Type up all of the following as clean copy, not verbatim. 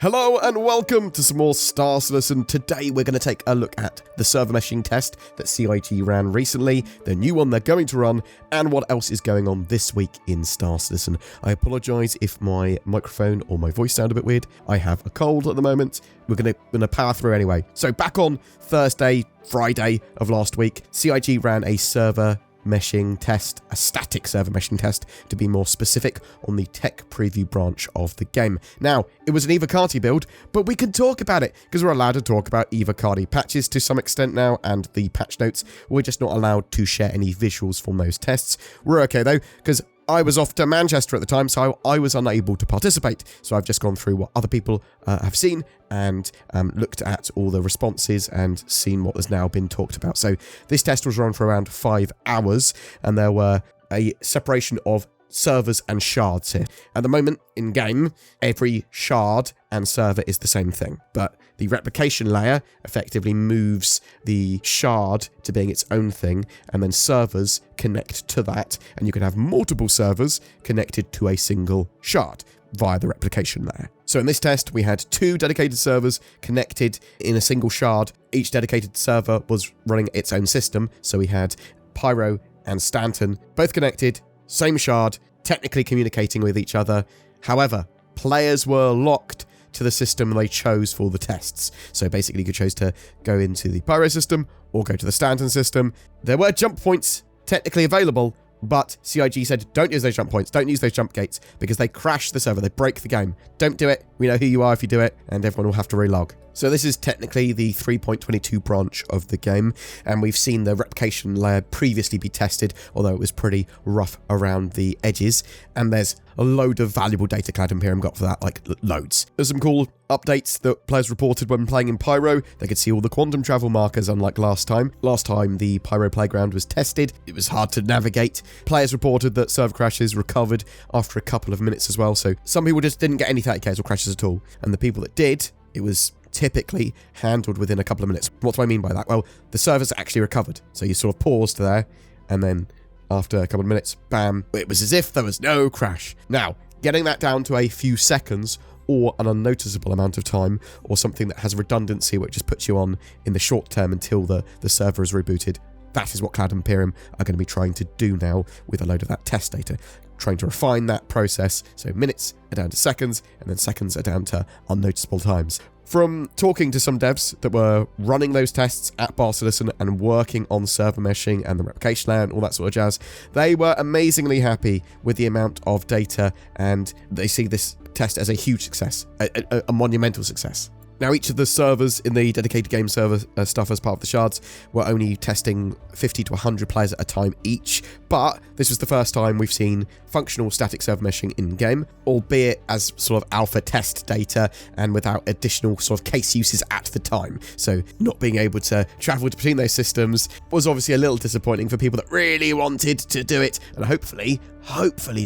Hello and welcome to some more Star Citizen. Today we're going to take a look at the server meshing test that CIG ran recently, the new one they're going to run, and what else is going on this week in Star Citizen. I apologise if my microphone or my voice sound a bit weird. I have a cold at the moment. We're going to power through anyway. So back on Thursday, Friday of last week, CIG ran a server meshing test, a static server meshing test to be more specific, on the tech preview branch of the game. Now, it was an EVOCATI build, but we can talk about it because we're allowed to talk about EVOCATI patches to some extent now and the patch notes. We're just not allowed to share any visuals from those tests. We're okay though, because I was off to Manchester at the time, so I was unable to participate. So I've just gone through what other people have seen and looked at all the responses and seen what has now been talked about. So this test was run for around 5 hours, and there were a separation of servers and shards here. At the moment, in-game, every shard and server is the same thing, but the replication layer effectively moves the shard to being its own thing, and then servers connect to that, and you can have multiple servers connected to a single shard via the replication layer. So in this test, we had 2 dedicated servers connected in a single shard. Each dedicated server was running its own system, so we had Pyro and Stanton both connected, same shard, technically communicating with each other. However, players were locked to the system they chose for the tests. So basically you could choose to go into the Pyro system or go to the Stanton system. There were jump points technically available, but CIG said don't use those jump points, don't use those jump gates, because they crash the server, they break the game. Don't do it, we know who you are if you do it, and everyone will have to relog. So this is technically the 3.22 branch of the game, and we've seen the replication layer previously be tested, although it was pretty rough around the edges, and there's a load of valuable data Cloud Imperium got for that, like loads. There's some cool updates that players reported when playing in Pyro. They could see all the quantum travel markers, unlike last time. Last time the Pyro playground was tested, it was hard to navigate. Players reported that server crashes recovered after a couple of minutes as well, so some people just didn't get any 30Ks or crashes at all, and the people that did, it was typically handled within a couple of minutes. What do I mean by that? Well, the servers actually recovered. So you sort of paused there, and then after a couple of minutes, bam, it was as if there was no crash. Now, getting that down to a few seconds or an unnoticeable amount of time, or something that has redundancy which just puts you on in the short term until the server is rebooted, that is what Cloud Imperium are going to be trying to do now with a load of that test data. Trying to refine that process, so minutes are down to seconds, and then seconds are down to unnoticeable times. From talking to some devs that were running those tests at Star Citizen and working on server meshing and the replication layer and all that sort of jazz, they were amazingly happy with the amount of data, and they see this test as a huge success, a monumental success. Now, each of the servers in the dedicated game server stuff as part of the shards were only testing 50 to 100 players at a time each, but this was the first time we've seen functional static server meshing in-game, albeit as sort of alpha test data and without additional sort of case uses at the time. So not being able to travel between those systems was obviously a little disappointing for people that really wanted to do it, and hopefully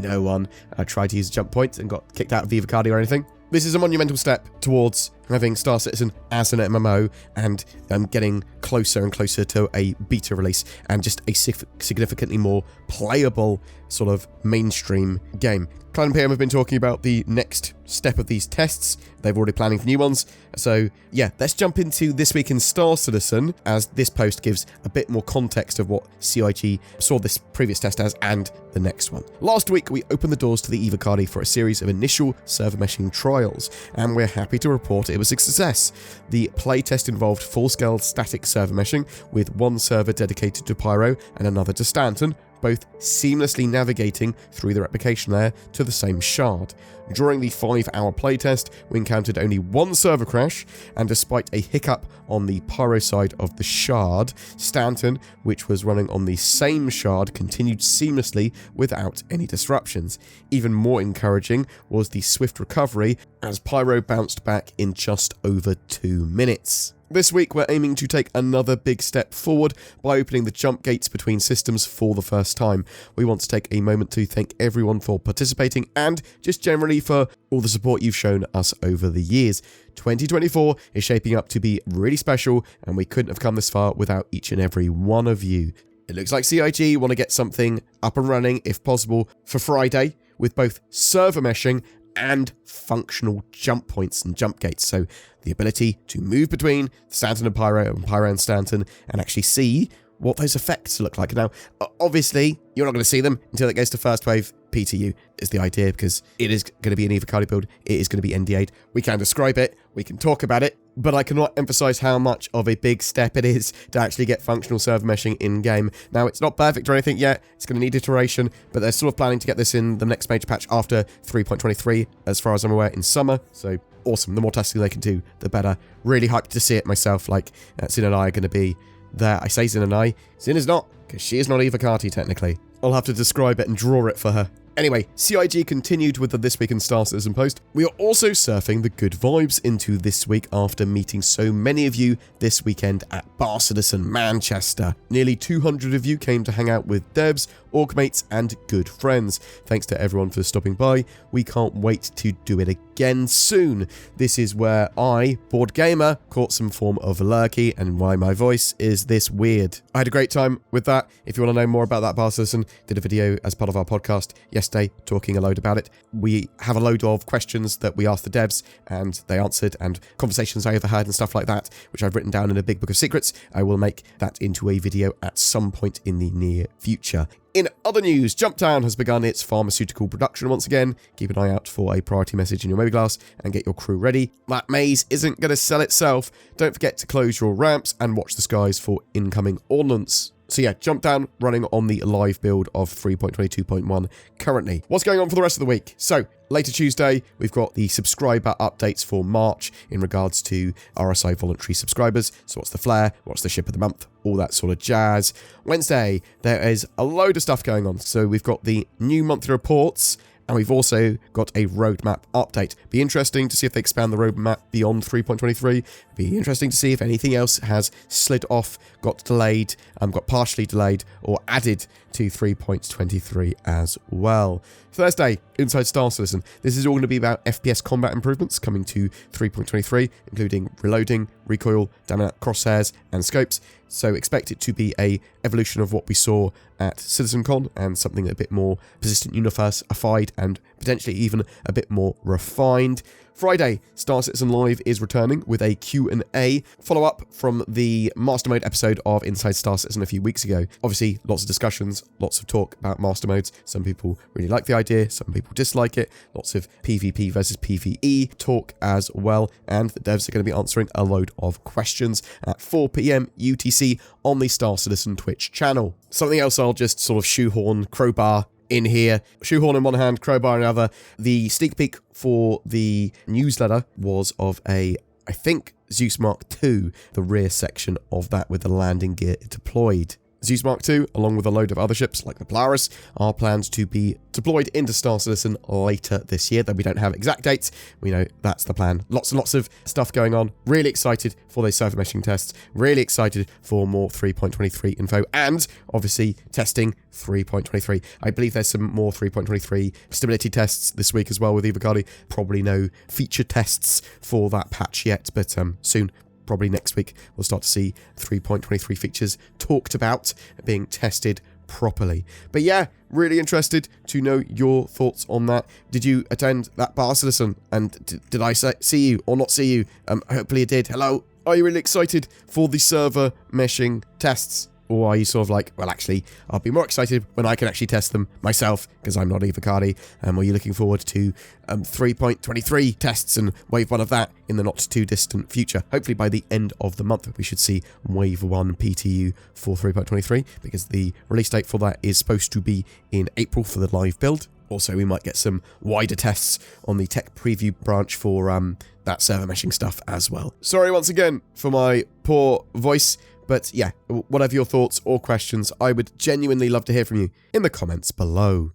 no one tried to use jump points and got kicked out of EVOCATI or anything. This is a monumental step towards having Star Citizen as an MMO and getting closer and closer to a beta release and just a significantly more playable sort of mainstream game. Cloud Imperium have been talking about the next step of these tests. They're already planning for new ones. So yeah, let's jump into This Week in Star Citizen, as this post gives a bit more context of what CIG saw this previous test as and the next one. Last week, we opened the doors to the EVOCATI for a series of initial server meshing trials, and we're happy to report it was a success. The playtest involved full-scale static server meshing, with one server dedicated to Pyro and another to Stanton, both seamlessly navigating through the replication layer to the same shard. During the 5-hour playtest, we encountered only one server crash, and despite a hiccup on the Pyro side of the shard, Stanton, which was running on the same shard, continued seamlessly without any disruptions. Even more encouraging was the swift recovery, as Pyro bounced back in just over 2 minutes. This week, we're aiming to take another big step forward by opening the jump gates between systems for the first time. We want to take a moment to thank everyone for participating and just generally for all the support you've shown us over the years. 2024 is shaping up to be really special, and we couldn't have come this far without each and every one of you. It looks like CIG want to get something up and running, if possible, for Friday, with both server meshing and functional jump points and jump gates. So the ability to move between Stanton and Pyro and Stanton and actually see what those effects look like. Now, obviously, you're not going to see them until it goes to first wave PTU, is the idea, because it is going to be an EVOCATI build. It is going to be NDA'd. We can describe it, we can talk about it, but I cannot emphasize how much of a big step it is to actually get functional server meshing in-game. Now, it's not perfect or anything yet. It's going to need iteration, but they're sort of planning to get this in the next major patch after 3.23, as far as I'm aware, in summer. So, awesome. The more testing they can do, the better. Really hyped to see it myself. Like, Sin and I are going to be there. I say Sin and I. Sin is not, because she is not EVOCATI, technically. I'll have to describe it and draw it for her. Anyway, CIG continued with the This Week in Star Citizen post. We are also surfing the good vibes into this week after meeting so many of you this weekend at Bar Citizen Manchester. Nearly 200 of you came to hang out with devs, org mates, and good friends. Thanks to everyone for stopping by. We can't wait to do it again soon. This is where I, BoredGamer, caught some form of lurky and why my voice is this weird. I had a great time with that. If you want to know more about that Bar Citizen, did a video as part of our podcast yesterday talking a load about it. We have a load of questions that we asked the devs and they answered, and conversations I overheard and stuff like that, which I've written down in a big book of secrets. I will make that into a video at some point in the near future. In other news, Jumptown has begun its pharmaceutical production once again. Keep an eye out for a priority message in your Mobiglass and get your crew ready. That maze isn't going to sell itself. Don't forget to close your ramps and watch the skies for incoming ordnance. So yeah, Jumpdown running on the live build of 3.22.1 currently. What's going on for the rest of the week? So, later Tuesday, we've got the subscriber updates for March in regards to RSI voluntary subscribers. So what's the flare? What's the ship of the month? All that sort of jazz. Wednesday, there is a load of stuff going on. So we've got the new monthly reports, and we've also got a roadmap update. Be interesting to see if they expand the roadmap beyond 3.23. Be interesting to see if anything else has slid off, got delayed, got partially delayed, or added to 3.23 as well. Thursday, Inside Star Citizen. This is all going to be about FPS combat improvements coming to 3.23, including reloading, recoil, dynamic crosshairs, and scopes. So expect it to be a evolution of what we saw at CitizenCon, and something a bit more persistent universe-ified and potentially even a bit more refined. Friday, Star Citizen Live is returning with a Q&A follow-up from the Master Mode episode of Inside Star Citizen a few weeks ago. Obviously, lots of discussions, lots of talk about Master Modes. Some people really like the idea, some people dislike it. Lots of PvP versus PvE talk as well, and the devs are going to be answering a load of questions at 4 PM UTC on the Star Citizen Twitch channel. Something else I'll just sort of shoehorn, crowbar in here. Shoehorn in one hand, crowbar in the other. The sneak peek for the newsletter was of I think, Zeus Mark II, the rear section of that with the landing gear deployed. Zeus Mark II, along with a load of other ships like the Polaris, are planned to be deployed into Star Citizen later this year, though we don't have exact dates. We know that's the plan. Lots and lots of stuff going on. Really excited for those server meshing tests. Really excited for more 3.23 info, and obviously testing 3.23. I believe there's some more 3.23 stability tests this week as well with EVOCATI. Probably no feature tests for that patch yet, but soon. Probably next week, we'll start to see 3.23 features talked about being tested properly. But yeah, really interested to know your thoughts on that. Did you attend that Bar Citizen? And did I see you or not see you? Hopefully you did. Hello. Are you really excited for the server meshing tests? Or are you sort of like, well, actually, I'll be more excited when I can actually test them myself, because I'm not EVOCATI. Are you looking forward to 3.23 tests and wave 1 of that in the not-too-distant future? Hopefully by the end of the month, we should see wave 1 PTU for 3.23, because the release date for that is supposed to be in April for the live build. Also, we might get some wider tests on the tech preview branch for that server meshing stuff as well. Sorry once again for my poor voice. But yeah, whatever your thoughts or questions, I would genuinely love to hear from you in the comments below.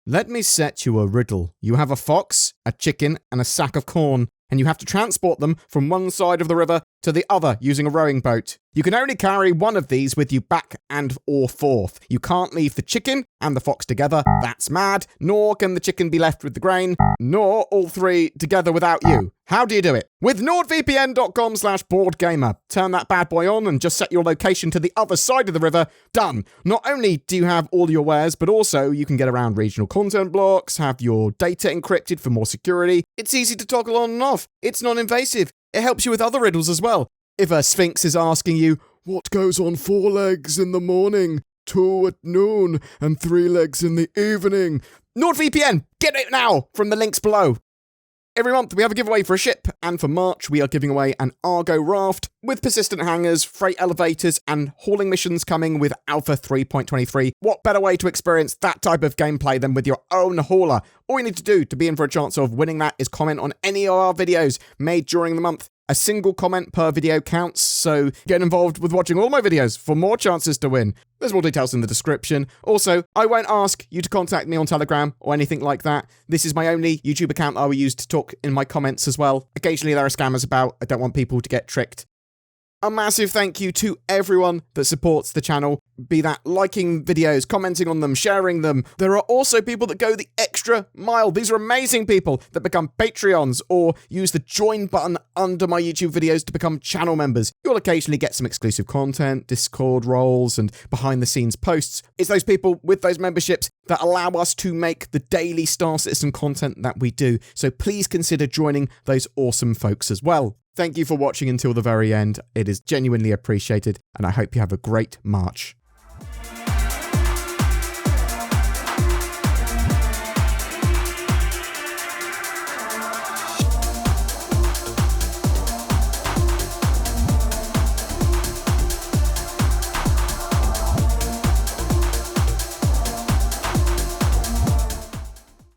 Let me set you a riddle. You have a fox, a chicken, and a sack of corn, and you have to transport them from one side of the river to the other using a rowing boat. You can only carry one of these with you back and or forth. You can't leave the chicken and the fox together. That's mad. Nor can the chicken be left with the grain. Nor all three together without you. How do you do it? With nordvpn.com/BoredGamer. Turn that bad boy on and just set your location to the other side of the river. Done. Not only do you have all your wares, but also you can get around regional content blocks, have your data encrypted for more security. It's easy to toggle on and off. It's non-invasive. It helps you with other riddles as well. If a sphinx is asking you, what goes on 4 legs in the morning, 2 at noon, and 3 legs in the evening? NordVPN, get it now from the links below. Every month we have a giveaway for a ship, and for March we are giving away an Argo raft with persistent hangars, freight elevators, and hauling missions coming with Alpha 3.23. What better way to experience that type of gameplay than with your own hauler? All you need to do to be in for a chance of winning that is comment on any of our videos made during the month. A single comment per video counts, so get involved with watching all my videos for more chances to win. There's more details in the description. Also, I won't ask you to contact me on Telegram or anything like that. This is my only YouTube account I will use to talk in my comments as well. Occasionally there are scammers about. I don't want people to get tricked. A massive thank you to everyone that supports the channel, be that liking videos, commenting on them, sharing them. There are also people that go the extra mile. These are amazing people that become Patreons or use the join button under my YouTube videos to become channel members. You'll occasionally get some exclusive content, Discord roles, and behind the scenes posts. It's those people with those memberships that allow us to make the daily Star Citizen content that we do. So please consider joining those awesome folks as well. Thank you for watching until the very end. It is genuinely appreciated, and I hope you have a great March.